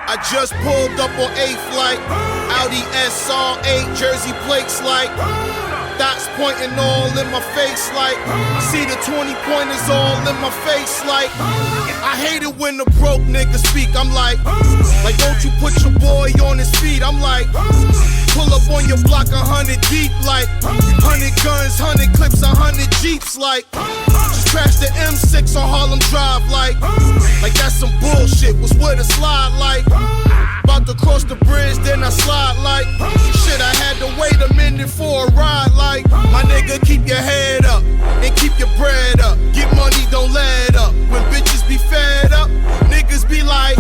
I just pulled up on A flight, Audi SR8, Jersey plates like, dots pointing all in my face like, see the 20 pointers all in my face like, I hate it when the broke niggas speak, I'm like don't you put your boy on his feet, I'm like, pull up on your block 100 deep like, 100 guns, 100 clips, 100 jeeps like, just crashed the M6 on Harlem Drive like that's some bullshit, was with a slide like, about to cross the bridge, then I slide like, shit, I had to wait a minute for a ride like, my nigga, keep your head up and keep your bread up, get money, don't let up, when bitches be fed up, niggas be like